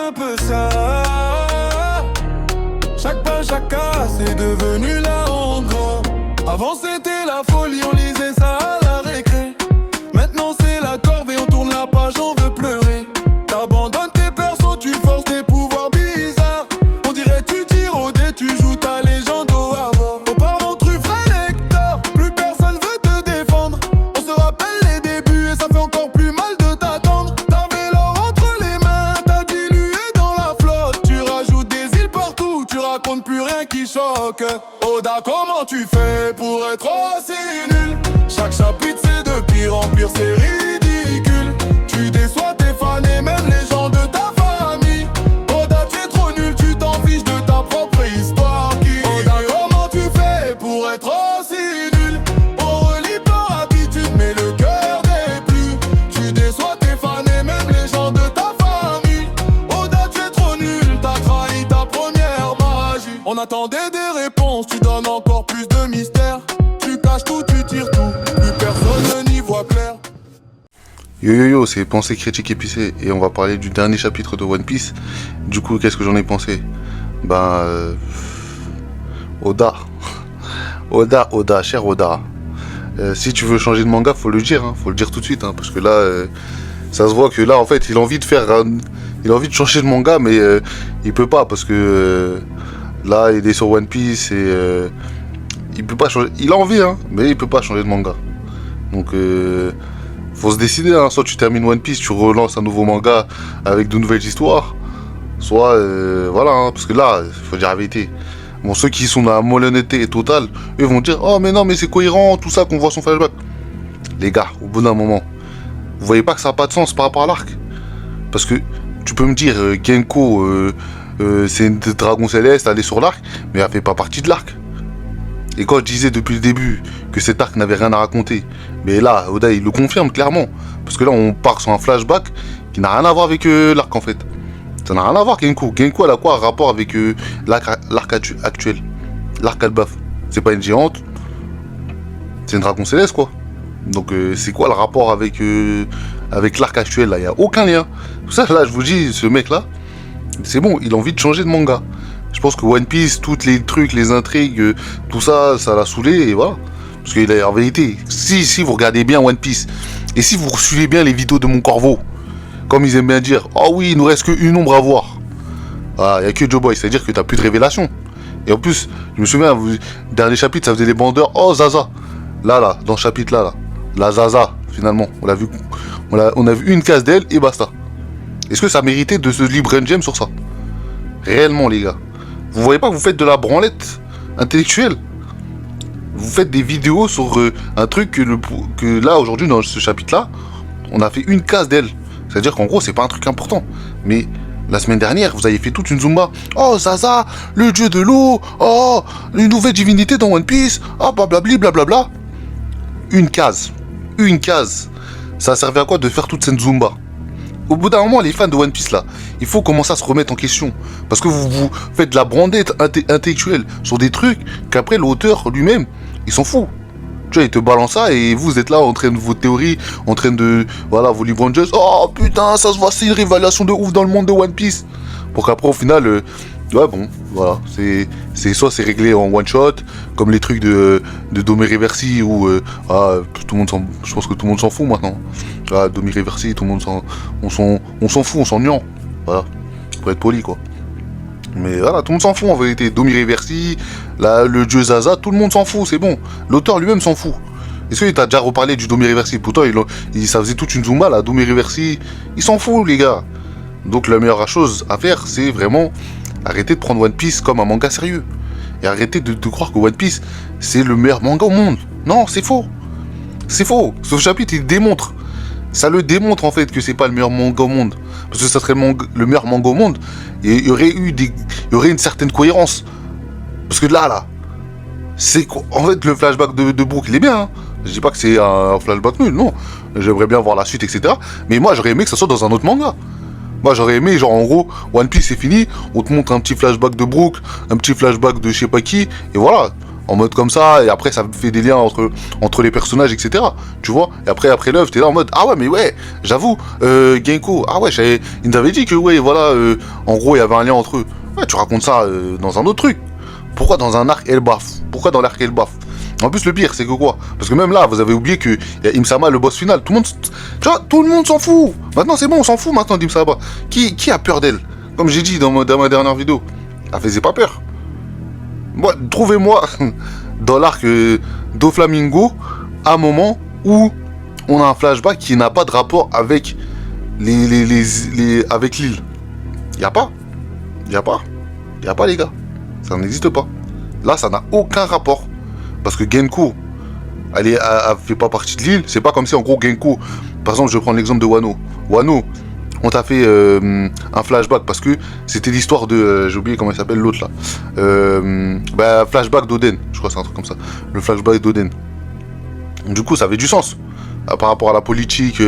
un peu ça. Chaque pas, chaque cas, c'est devenu la honte, gros. Avant c'était la folie, on lisait ça à la récré. Maintenant c'est la corvée, on tourne la page, on veut pleurer. T'abandonnes tes persos, tu forces tes pouvoirs bizarres. On dirait tu tires au dé, tu joues ta légende au Havre. Aux parents truffés lecteurs, plus personne veut te défendre. On se rappelle les débuts et ça fait encore plus mal de t'attendre. T'avais l'or entre les mains, t'as dilué dans la flotte. Tu rajoutes des îles partout, tu racontes plus rien qui choque. Oda, comment tu fais pour être aussi nul? Chaque chapitre c'est de pire en pire, c'est ridicule. Tu déçois tes fans et même les gens de ta famille. Oda, tu es trop nul, tu t'en fiches de ta propre histoire. Oda, comment tu fais pour être aussi nul? On relit par habitude mais le cœur n'est plus. Tu déçois tes fans et même les gens de ta famille. Oda, tu es trop nul, t'as trahi ta première magie. On attendait des réponses, tu donnes encore plus de mystère. Tu caches tout, tu tires tout, plus personne n'y voit clair. Yo yo yo, c'est Pensée Critique Épicée et on va parler du dernier chapitre de One Piece. Du coup, qu'est-ce que j'en ai pensé? Oda. Oda, cher Oda. Si tu veux changer de manga, faut le dire, hein, faut le dire tout de suite, hein, parce que là, ça se voit que là, en fait, il a envie de il a envie de changer de manga, mais il peut pas, parce que là, il est sur One Piece et il peut pas changer. Il a envie, hein, mais il peut pas changer de manga. Donc, faut se décider, hein. Soit tu termines One Piece, tu relances un nouveau manga avec de nouvelles histoires, soit voilà, hein, parce que là, il faut dire la vérité. Bon, ceux qui sont dans la malhonnêteté totale, eux vont dire oh mais non mais c'est cohérent tout ça qu'on voit son flashback. Les gars, au bout d'un moment, vous voyez pas que ça n'a pas de sens par rapport à l'arc? Parce que tu peux me dire Genko c'est une dragon céleste, elle est sur l'arc, mais elle fait pas partie de l'arc. Et quand je disais depuis le début que cet arc n'avait rien à raconter, mais là, Oda il le confirme clairement. Parce que là, on part sur un flashback qui n'a rien à voir avec l'arc en fait. Ça n'a rien à voir, Genko. Genko, elle a quoi un rapport avec l'arc actuel? L'arc Elbaf. C'est pas une géante, c'est une dragon céleste quoi. Donc c'est quoi le rapport avec l'arc actuel là? Il n'y a aucun lien. Tout ça là, je vous dis, ce mec là, c'est bon, il a envie de changer de manga. Je pense que One Piece, tous les trucs, les intrigues, tout ça, ça l'a saoulé et voilà. Parce qu'il a en vérité, si vous regardez bien One Piece, et si vous suivez bien les vidéos de mon corbeau, comme ils aiment bien dire, oh oui, il nous reste qu'une ombre à voir. Voilà, il n'y a que Joe Boy, c'est-à-dire que tu n'as plus de révélation. Et en plus, je me souviens, dernier chapitre, ça faisait les bandeurs, oh Zaza. Là, dans ce chapitre-là, la Zaza, finalement, on a vu une case d'elle et basta. Est-ce que ça méritait de se libre un gem sur ça? Réellement, les gars. Vous voyez pas que vous faites de la branlette intellectuelle? Vous faites des vidéos sur un truc que là, aujourd'hui, dans ce chapitre-là, on a fait une case d'elle. C'est-à-dire qu'en gros, c'est pas un truc important. Mais la semaine dernière, vous avez fait toute une Zumba. Oh, Zaza, le dieu de l'eau. Oh, une nouvelle divinité dans One Piece. Ah, blablabli, blablabla. Une case. Une case. Ça servait à quoi de faire toute cette Zumba? Au bout d'un moment, les fans de One Piece là, il faut commencer à se remettre en question. Parce que vous faites de la brandette intellectuelle sur des trucs qu'après l'auteur lui-même, il s'en fout. Tu vois, il te balance ça et vous êtes là en train de vos théories, en train de, voilà, vos livres just. Oh putain, ça se voit, c'est une révélation de ouf dans le monde de One Piece. Pour qu'après au final, ouais bon, voilà, c'est soit c'est réglé en one shot, comme les trucs de Domi Reversi où tout le monde je pense que tout le monde s'en fout maintenant. Ah, Domi Reversi, tout le monde on s'en fout, on s'en nuant. Voilà, pour être poli quoi. Mais voilà, tout le monde s'en fout en vérité. Domi Reversi, le dieu Zaza, tout le monde s'en fout, c'est bon. L'auteur lui-même s'en fout. Est-ce qu'il t'a déjà reparlé du Domi Reversi? Pourtant, ça faisait toute une Zumba là, Domi Reversi. Il s'en fout les gars. Donc la meilleure chose à faire, c'est vraiment arrêter de prendre One Piece comme un manga sérieux. Et arrêter de croire que One Piece, c'est le meilleur manga au monde. Non, c'est faux. C'est faux. Ce chapitre, il démontre. Ça le démontre en fait que c'est pas le meilleur manga au monde. Parce que ça serait le meilleur manga au monde. Et il y aurait une certaine cohérence. Parce que là, c'est en fait le flashback de Brook, il est bien. Hein. Je dis pas que c'est un flashback nul, non. J'aimerais bien voir la suite, etc. Mais moi, j'aurais aimé que ça soit dans un autre manga. Moi, j'aurais aimé, genre, en gros, One Piece, c'est fini. On te montre un petit flashback de Brook, un petit flashback de je sais pas qui. Et voilà. en mode comme ça, et après ça fait des liens entre les personnages, etc. Tu vois, et après l'œuvre, t'es là en mode, ah ouais, mais ouais, j'avoue, Genko, ah ouais, il nous avait dit que, ouais, voilà, en gros, il y avait un lien entre eux. Ouais, tu racontes ça dans un autre truc. Pourquoi dans un arc Elbaf? Pourquoi dans l'arc Elbaf? En plus, le pire, c'est que quoi? Parce que même là, vous avez oublié qu'il y a Imsama, le boss final. Tout le monde, tu vois, tout le monde s'en fout. Maintenant, c'est bon, on s'en fout maintenant d'Imsama. Qui a peur d'elle? Comme j'ai dit dans ma dernière vidéo, elle faisait pas peur. Moi, trouvez-moi dans l'arc Doflamingo un moment où on a un flashback qui n'a pas de rapport avec avec l'île. Y a pas. Y a pas, les gars. Ça n'existe pas. Là, ça n'a aucun rapport. Parce que Genko, elle fait pas partie de l'île. C'est pas comme si, en gros, Genko... Par exemple, je vais prendre l'exemple de Wano. Wano, on t'a fait un flashback parce que c'était l'histoire de... j'ai oublié comment il s'appelle, l'autre, là. Flashback d'Oden. Je crois que c'est un truc comme ça. Le flashback d'Oden. Du coup, ça avait du sens. Par rapport à la politique,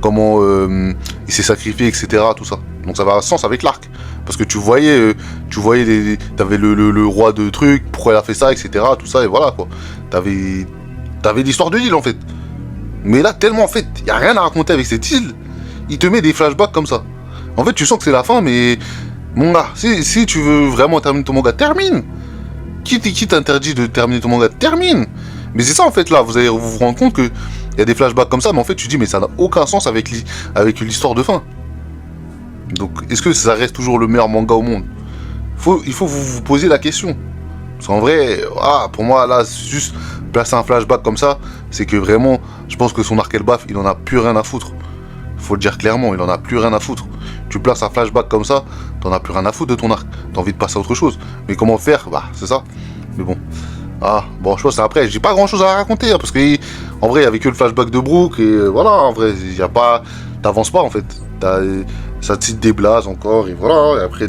comment il s'est sacrifié, etc. Tout ça. Donc ça avait un sens avec l'arc. Parce que tu voyais t'avais le roi de trucs, pourquoi il a fait ça, etc. Tout ça, et voilà, quoi. T'avais l'histoire de l'île, en fait. Mais là, tellement, en fait, y a rien à raconter avec cette île. Il te met des flashbacks comme ça. En fait, tu sens que c'est la fin, mais... Mon gars, si tu veux vraiment terminer ton manga, termine. Qui t'interdit de terminer ton manga? Termine. Mais c'est ça, en fait, là, vous allez vous rendre compte que il y a des flashbacks comme ça, mais en fait, tu dis, mais ça n'a aucun sens avec l'histoire de fin. Donc, est-ce que ça reste toujours le meilleur manga au monde? Il faut vous poser la question. Parce qu'en vrai, pour moi, là, juste placer un flashback comme ça, c'est que vraiment, je pense que son arc Elbaf, il en a plus rien à foutre. Faut le dire clairement, il en a plus rien à foutre. Tu places un flashback comme ça, t'en as plus rien à foutre de ton arc. T'as envie de passer à autre chose. Mais comment faire? C'est ça. Mais bon. Je pense après, j'ai pas grand chose à raconter, hein, parce que en vrai, il y avait que le flashback de Brook, et voilà, en vrai, y a pas. T'avances pas, en fait. Ça te cite des blazes encore, et voilà, et après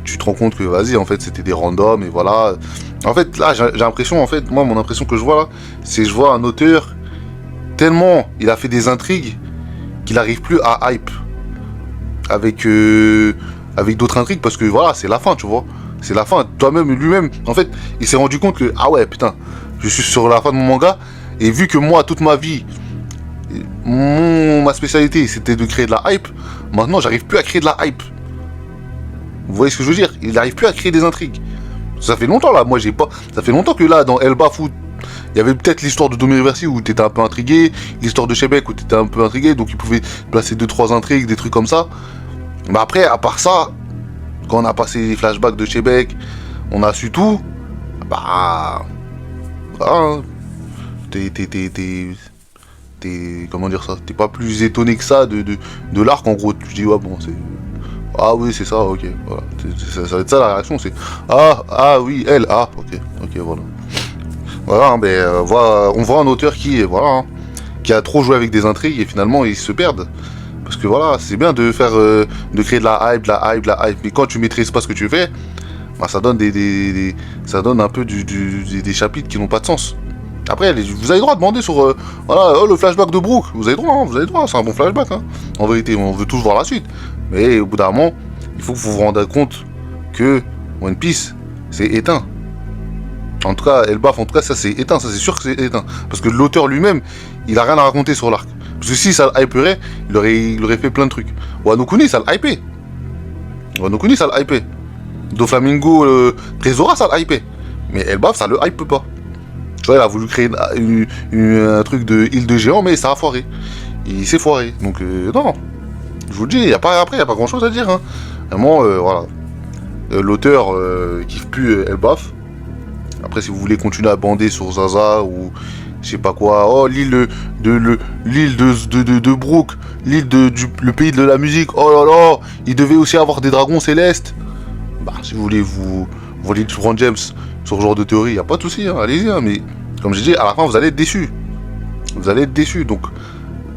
tu te rends compte que vas-y, en fait, c'était des randoms, et voilà. En fait, là, j'ai l'impression, en fait, moi, mon impression que je vois là, c'est que je vois un auteur, tellement il a fait des intrigues, qu'il n'arrive plus à hype avec d'autres intrigues, parce que voilà, c'est la fin, tu vois. C'est la fin, toi-même, lui-même, en fait, il s'est rendu compte que, ah ouais, putain, je suis sur la fin de mon manga, et vu que moi, toute ma vie, ma spécialité, c'était de créer de la hype, maintenant, j'arrive plus à créer de la hype. Vous voyez ce que je veux dire? Il n'arrive plus à créer des intrigues. Ça fait longtemps, là, moi, j'ai pas... Ça fait longtemps que là, dans Elbaf, il y avait peut-être l'histoire de Domireversi où t'étais un peu intrigué, l'histoire de Shebek où t'étais un peu intrigué, donc il pouvait placer 2-3 intrigues, des trucs comme ça. Mais après, à part ça, quand on a passé les flashbacks de Shebek, on a su tout. Comment dire ça? T'es pas plus étonné que ça de l'arc, en gros. Tu dis, ouais, bon, c'est... Ah oui, c'est ça, ok. Voilà. Ça va être ça la réaction, c'est... Ah oui, elle, ok, voilà. Voilà, on voit un auteur qui a trop joué avec des intrigues et finalement ils se perdent. Parce que voilà, c'est bien de faire, de créer de la hype, mais quand tu maîtrises pas ce que tu fais, ça donne ça donne un peu des chapitres qui n'ont pas de sens. Après, vous avez le droit de demander sur, le flashback de Brook, vous avez le droit, c'est un bon flashback, hein. En vérité, on veut tous voir la suite. Mais au bout d'un moment, il faut que vous vous rendiez compte que One Piece, c'est éteint. En tout cas, Elbaf, ça c'est éteint, ça c'est sûr que c'est éteint. Parce que l'auteur lui-même, il a rien à raconter sur l'arc. Parce que si ça le hyperait, il aurait fait plein de trucs. Wano Kuni, ça le hypait. Doflamingo, Trésora, ça le hypait. Mais Elbaf, ça le hype pas. Tu vois, il a voulu créer un truc de île de géant, mais ça a foiré. Il s'est foiré. Donc, non. Je vous le dis, il n'y a pas grand chose à dire. Hein. Vraiment, voilà. L'auteur kiffe plus Elbaf. Après, si vous voulez continuer à bander sur Zaza ou je sais pas quoi, l'île de Brook, le pays de la musique, oh là là, il devait aussi avoir des dragons célestes. Si vous voulez vous voulez prendre James sur ce genre de théorie, y a pas de souci, hein, allez-y, hein, mais comme j'ai dit, à la fin vous allez être déçus. Donc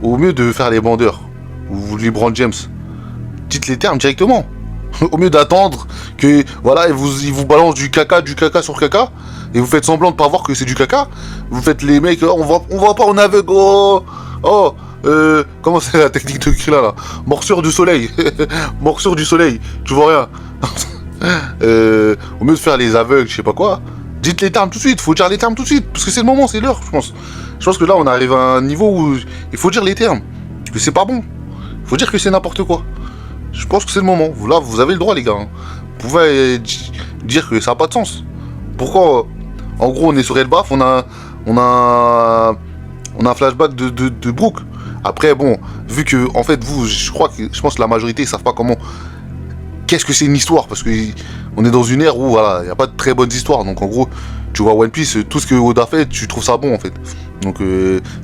au mieux de faire les bandeurs, vous voulez prendre James, dites les termes directement. Au mieux d'attendre que voilà, ils vous balancent du caca sur caca, et vous faites semblant de pas voir que c'est du caca. Vous faites les mecs, on voit pas, on est aveugle. Comment c'est la technique de Krillin là? Morsure du soleil. Morsure du soleil, tu vois rien. Au mieux de faire les aveugles, je sais pas quoi, Dites les termes tout de suite, faut dire les termes tout de suite, parce que c'est le moment, c'est l'heure, je pense. Je pense que là, on arrive à un niveau où il faut dire les termes, parce que c'est pas bon. Il faut dire que c'est n'importe quoi. Je pense que c'est le moment. Là, vous avez le droit, les gars. Hein. Vous pouvez dire que ça n'a pas de sens. Pourquoi, en gros, on est sur Elbaf, on a un flashback de Brooke. Après, bon, vu que, en fait, je pense que la majorité ne savent pas comment. Qu'est-ce que c'est une histoire? Parce que on est dans une ère où, voilà, il n'y a pas de très bonnes histoires. Donc, en gros, tu vois One Piece, tout ce que Oda fait, tu trouves ça bon, en fait. Donc,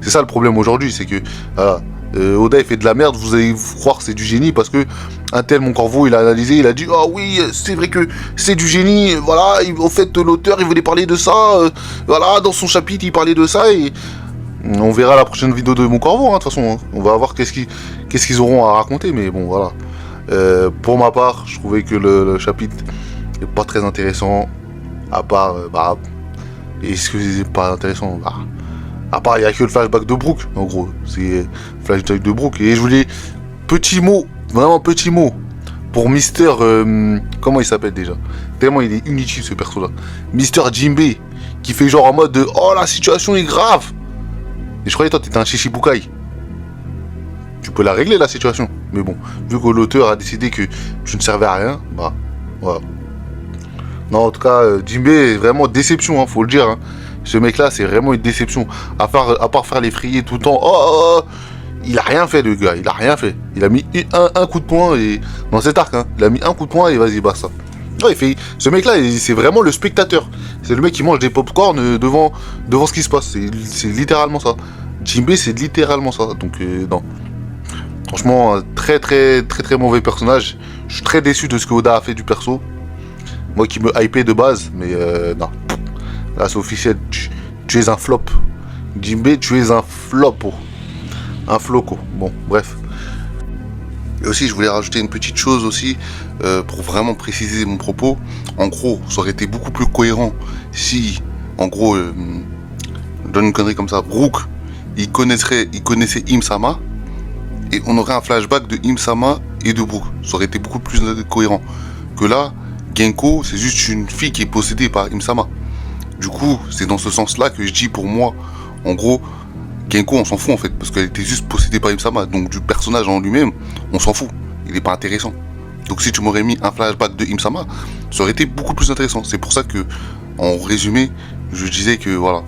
c'est ça le problème aujourd'hui, c'est que, voilà, Oda il fait de la merde, vous allez croire que c'est du génie parce que un tel Moncorvo il a analysé, il a dit ah oui c'est vrai que c'est du génie, voilà, au fait l'auteur il voulait parler de ça, voilà dans son chapitre il parlait de ça et on verra la prochaine vidéo de Moncorvo de toute façon, hein. On va voir qu'est-ce qu'ils auront à raconter, mais bon voilà. Pour ma part je trouvais que le chapitre est pas très intéressant, à part est-ce que c'est pas intéressant, à part, il n'y a que le flashback de Brooke, en gros. C'est flashback de Brooke. Et je voulais, petit mot, vraiment petit mot, pour Mister... comment il s'appelle déjà? Tellement il est inutile, ce perso-là. Mister Jinbei, qui fait genre en mode de « Oh, la situation est grave !» Et je croyais, toi, t'étais un Shishibukai. Tu peux la régler, la situation. Mais bon, vu que l'auteur a décidé que tu ne servais à rien, voilà. Non, en tout cas, Jinbei, vraiment déception, hein, faut le dire, hein. Ce mec-là, c'est vraiment une déception. À part faire les frayer tout le temps. Il a rien fait, le gars. Il a rien fait. Il a mis un coup de poing et... dans cet arc, hein. Il a mis un coup de poing et vas-y, basta. Non, ce mec-là, c'est vraiment le spectateur. C'est le mec qui mange des pop-corn devant ce qui se passe. C'est littéralement ça. Jinbei, c'est littéralement ça. Donc, non. Franchement, très, très, très, très mauvais personnage. Je suis très déçu de ce que Oda a fait du perso. Moi qui me hypais de base, mais non. Là, c'est officiel, tu es un flop. Jinbei, tu es un flopo. Un floco. Bon, bref. Et aussi, je voulais rajouter une petite chose aussi, pour vraiment préciser mon propos. En gros, ça aurait été beaucoup plus cohérent si, en gros, je donne une connerie comme ça, Brooke, il connaissait Im-sama, et on aurait un flashback de Im-sama et de Brooke. Ça aurait été beaucoup plus cohérent. Que là, Genko, c'est juste une fille qui est possédée par Im-sama. Du coup, c'est dans ce sens-là que je dis pour moi, en gros, Genko, on s'en fout en fait, parce qu'elle était juste possédée par Im-sama. Donc du personnage en lui-même, on s'en fout. Il n'est pas intéressant. Donc si tu m'aurais mis un flashback de Im-sama, ça aurait été beaucoup plus intéressant. C'est pour ça que, en résumé, je disais que voilà,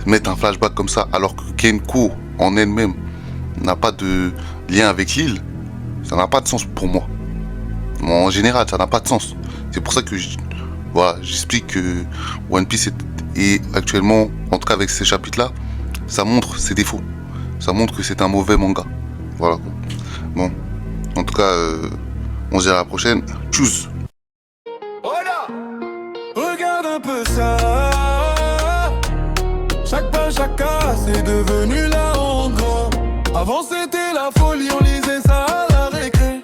mettre un flashback comme ça, alors que Genko en elle-même n'a pas de lien avec l'île, ça n'a pas de sens pour moi. En général, ça n'a pas de sens. C'est pour ça que voilà, j'explique que One Piece est actuellement, en tout cas avec ces chapitres-là, ça montre ses défauts. Ça montre que c'est un mauvais manga. Voilà. Bon, en tout cas, on se dit à la prochaine. Tchuss. Voilà. Regarde un peu ça. Chaque pas, chaque cas, c'est devenu là en gros. Avant c'était la folie, on lisait ça à la récré.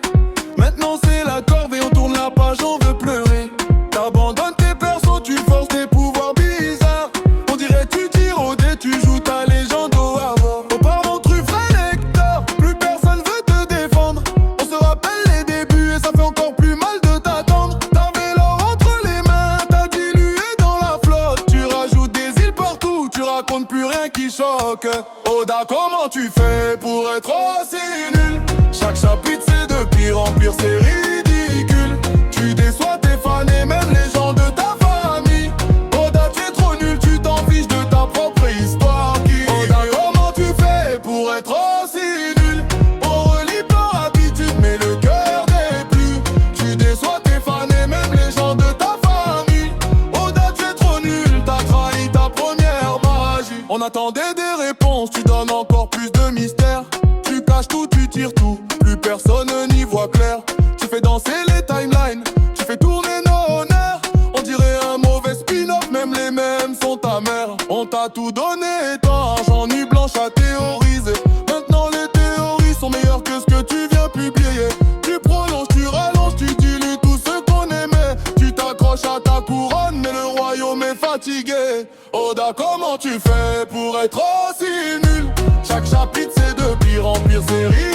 Maintenant c'est la corvée, on tourne la page, on veut pleurer. T'abandonnes tes persos, tu forces tes pouvoirs bizarres. On dirait tu tires au dé, tu joues ta légende au Havre. Aux parents truffés lecteurs, plus personne veut te défendre. On se rappelle les débuts et ça fait encore plus mal de t'attendre. T'avais l'or entre les mains, t'as dilué dans la flotte. Tu rajoutes des îles partout, tu racontes plus rien qui choque. Oda, comment tu fais pour être aussi nul? Chaque chapitre c'est de pire en pire, c'est ridicule. Tu déçois tes fans et même les gens de ta famille. Oda, tu es trop nul, tu t'en fiches de ta propre histoire. Oda, comment tu fais pour être aussi nul? On relit par habitude mais le cœur n'est plus. Tu déçois tes fans et même les gens de ta famille. Oda, tu es trop nul, t'as trahi ta première magie. On attendait des réponses, tu donnes encore plus de mystère. Tu caches tout, tu tires tout, plus personne n'y voit clair. Tu fais danser les timelines, tu fais tourner nos honneurs. On dirait un mauvais spin-off, même les mêmes sont ta mère. On t'a tout donné, tant argent nuit blanche à théoriser. Maintenant les théories sont meilleures que ce que tu viens publier. Tu prolonges, tu rallonges, tu dilues tout ce qu'on aimait. Tu t'accroches à ta couronne, mais le royaume est fatigué. Oda, comment tu fais pour être aussi nul? Chaque chapitre c'est de pire en pire, c'est ridicule.